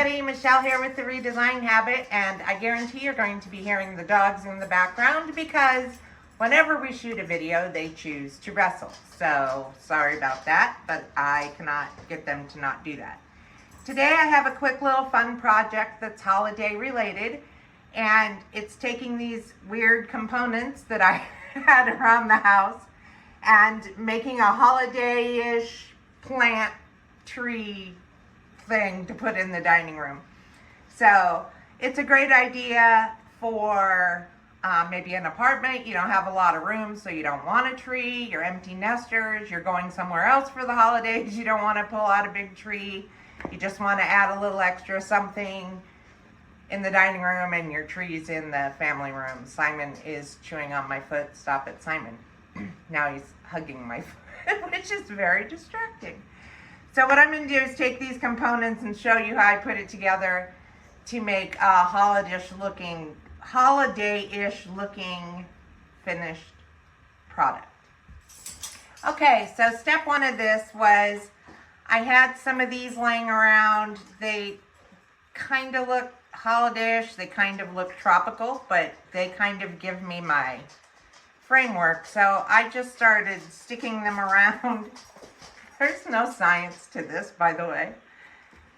everybody, Michelle here with the Redesign Habit, and I guarantee you're going to be hearing the dogs in the background because whenever we shoot a video, they choose to wrestle. So sorry about that, but I cannot get them to not do that. Today I have a quick little fun project that's holiday related, and it's taking these weird components that I had around the house and making a holiday-ish plant tree thing to put in the dining room. So it's a great idea for maybe an apartment. You don't have a lot of room, so you don't want a tree. You're empty nesters. You're going somewhere else for the holidays. You don't want to pull out a big tree. You just want to add a little extra something in the dining room, and your tree's in the family room. Simon is chewing on my foot. Stop it, Simon. Now he's hugging my foot, which is very distracting. So what I'm going to do is take these components and show you how I put it together to make a holiday-ish looking finished product. Okay, so step one of this was I had some of these laying around. They kind of look holiday-ish, they kind of look tropical, but they kind of give me my framework. So I just started sticking them around. There's no science to this, by the way,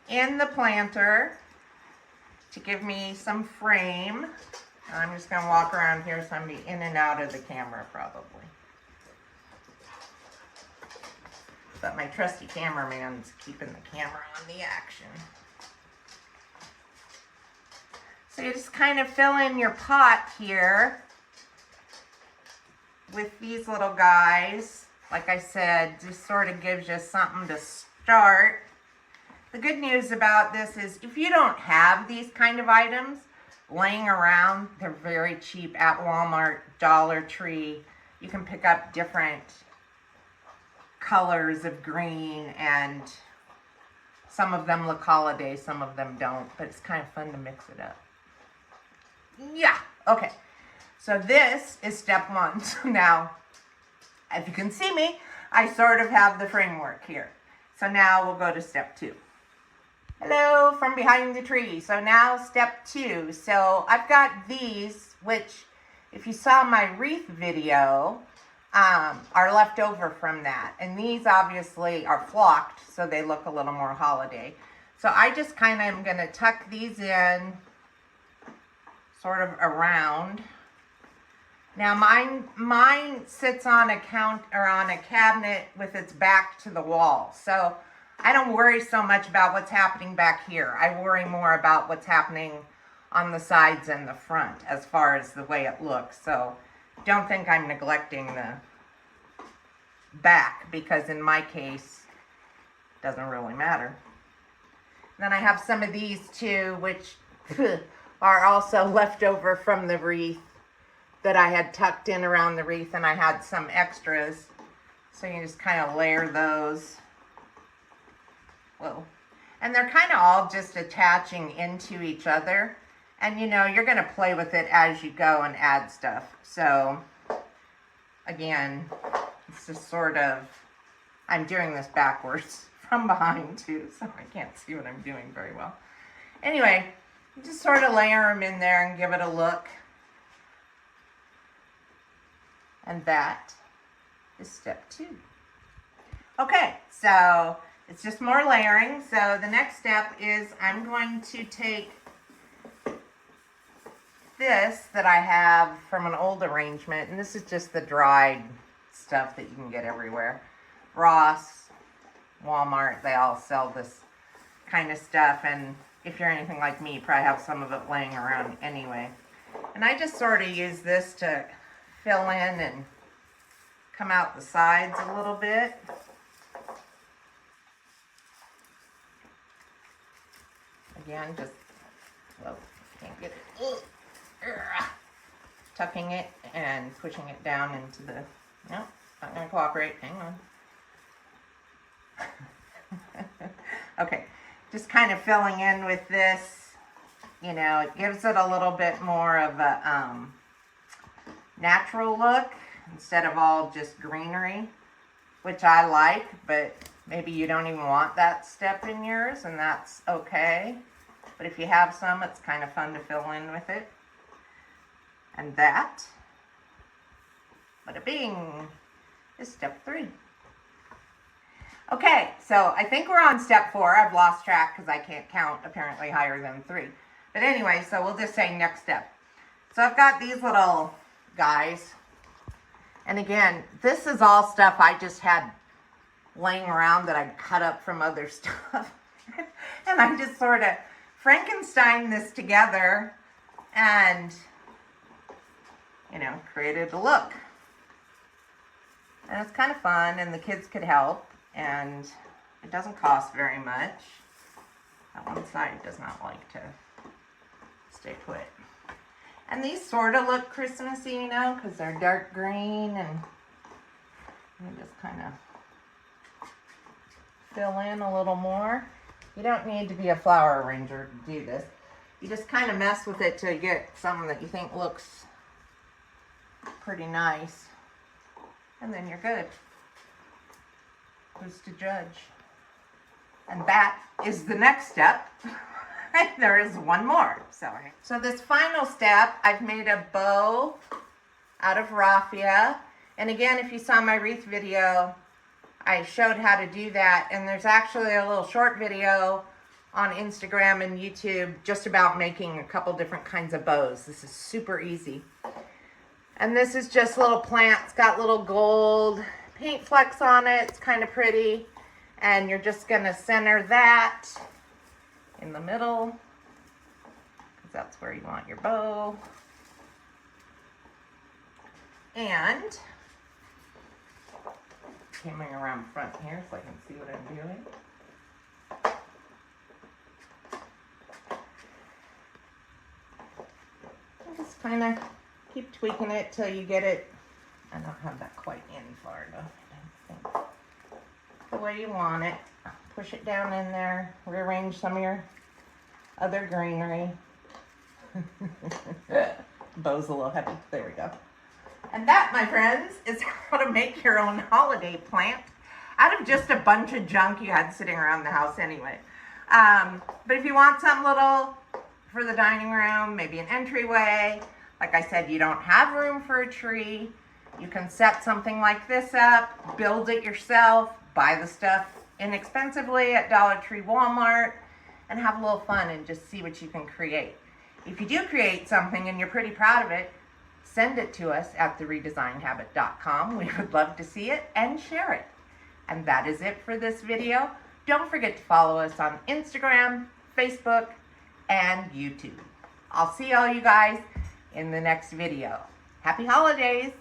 in the planter to give me some frame. I'm just going to walk around here so I'm going to be in and out of the camera probably. But my trusty cameraman's keeping the camera on the action. So you just kind of fill in your pot here with these little guys. Like I said, just sort of gives you something to start. The good news about this is if you don't have these kind of items laying around, they're very cheap at Walmart, Dollar Tree. You can pick up different colors of green, and some of them look holiday, some of them don't, but it's kind of fun to mix it up. Yeah, okay. So this is step one. So now, if you can see me, I sort of have the framework here. So now we'll go to step two. Hello from behind the tree. So now step two. So I've got these, which if you saw my wreath video, are left over from that. And these obviously are flocked, so they look a little more holiday. So I just kind of am going to tuck these in sort of around. Now mine sits on a cabinet with its back to the wall. So I don't worry so much about what's happening back here. I worry more about what's happening on the sides and the front as far as the way it looks. So don't think I'm neglecting the back, because in my case, it doesn't really matter. Then I have some of these too, which are also left over from the wreath that I had tucked in around the wreath, and I had some extras. So you just kind of layer those. Whoa. And they're kind of all just attaching into each other. And you know, you're going to play with it as you go and add stuff. So again, it's just sort of, I'm doing this backwards from behind too, so I can't see what I'm doing very well. Anyway, just sort of layer them in there and give it a look. And that is step two. Okay, so it's just more layering. So the next step is I'm going to take this that I have from an old arrangement, and this is just the dried stuff that you can get everywhere. Ross, Walmart, they all sell this kind of stuff, and if you're anything like me, you probably have some of it laying around anyway. And I just sort of use this to fill in and come out the sides a little bit. Again, just, well, can't get it. Tucking it and pushing it down into the, no, not going to cooperate, hang on. Okay, just kind of filling in with this, you know, it gives it a little bit more of a natural look instead of all just greenery, which I like, but maybe you don't even want that step in yours, and that's okay. But if you have some, it's kind of fun to fill in with it. And that, bada bing, is step 3. Okay, so I think we're on step 4. I've lost track because I can't count apparently higher than 3. But anyway, so we'll just say next step. So I've got these little guys. And again, this is all stuff I just had laying around that I cut up from other stuff. And I just sort of Frankenstein this together and, you know, created a look. And it's kind of fun, and the kids could help, and it doesn't cost very much. That one side does not like to stay put. And these sort of look Christmassy, you know, because they're dark green, and you just kind of fill in a little more. You don't need to be a flower arranger to do this. You just kind of mess with it till you get something that you think looks pretty nice. And then you're good. Who's to judge? And that is the next step. There is one more. So this final step, I've made a bow out of raffia. And again, if you saw my wreath video, I showed how to do that. And there's actually a little short video on Instagram and YouTube just about making a couple different kinds of bows. This is super easy. And this is just little plants, got little gold paint flecks on it. It's kind of pretty. And you're just gonna center that in the middle, because that's where you want your bow. And coming around front here so I can see what I'm doing. Just kind of keep tweaking it till you get it. I don't have that quite in far enough, I don't think. The way you want it. Push it down in there. Rearrange some of your other greenery. Bow's a little heavy. There we go. And that, my friends, is how to make your own holiday plant out of just a bunch of junk you had sitting around the house anyway. But if you want something little for the dining room, maybe an entryway, like I said, you don't have room for a tree, you can set something like this up, build it yourself, buy the stuff inexpensively at Dollar Tree, Walmart, and have a little fun and just see what you can create. If you do create something and you're pretty proud of it, send it to us at theredesignedhabit.com. We would love to see it and share it. And that is it for this video. Don't forget to follow us on Instagram, Facebook, and YouTube. I'll see all you guys in the next video. Happy holidays!